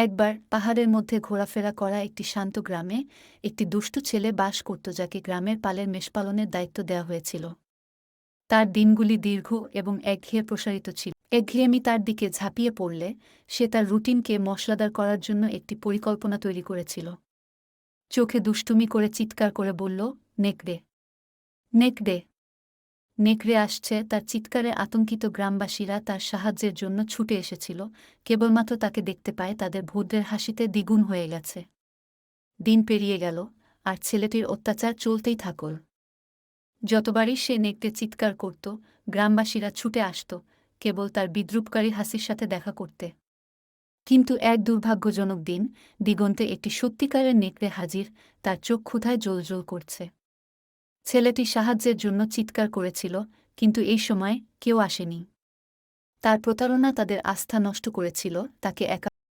একবার পাহাড়ের মধ্যে ঘোরাফেরা করা একটি শান্ত গ্রামে একটি দুষ্টু ছেলে বাস করত যাকে গ্রামের পালের মেষপালনের দায়িত্ব দেওয়া হয়েছিল। তার দিনগুলি দীর্ঘ এবং একঘেয়ে প্রসারিত ছিল। একঘেয়েমি তার দিকে ঝাঁপিয়ে পড়লে সে তার রুটিনকে মশলাদার করার জন্য একটি পরিকল্পনা তৈরি করেছিল। চোখে দুষ্টুমি করে চিৎকার করে বলল, নেকড়ে, নেকড়ে, নেকড়ে আসছে। তার চিৎকারে আতঙ্কিত গ্রামবাসীরা তার সাহায্যের জন্য ছুটে এসেছিল। কেবলমাত্র তাকে দেখতে পায় তাদের ভদ্রের হাসিতে দ্বিগুণ হয়ে গেছে। দিন পেরিয়ে গেল, আর ছেলেটির অত্যাচার চলতেই থাকল। যতবারই সে নেকড়ে চিৎকার করত, গ্রামবাসীরা ছুটে আসত কেবল তার বিদ্রূপকারী হাসির সাথে দেখা করতে। কিন্তু এক দুর্ভাগ্যজনক দিন, দিগন্তে একটি সত্যিকারের নেকড়ে হাজির, তার চোখ ক্ষুধায় জ্বলজ্বল করছে। ছেলেটি সাহায্যের জন্য চিৎকার করেছিল, কিন্তু এই সময় কেউ আসেনি। তার প্রতারণা তাদের আস্থা নষ্ট করেছিল, তাকে একা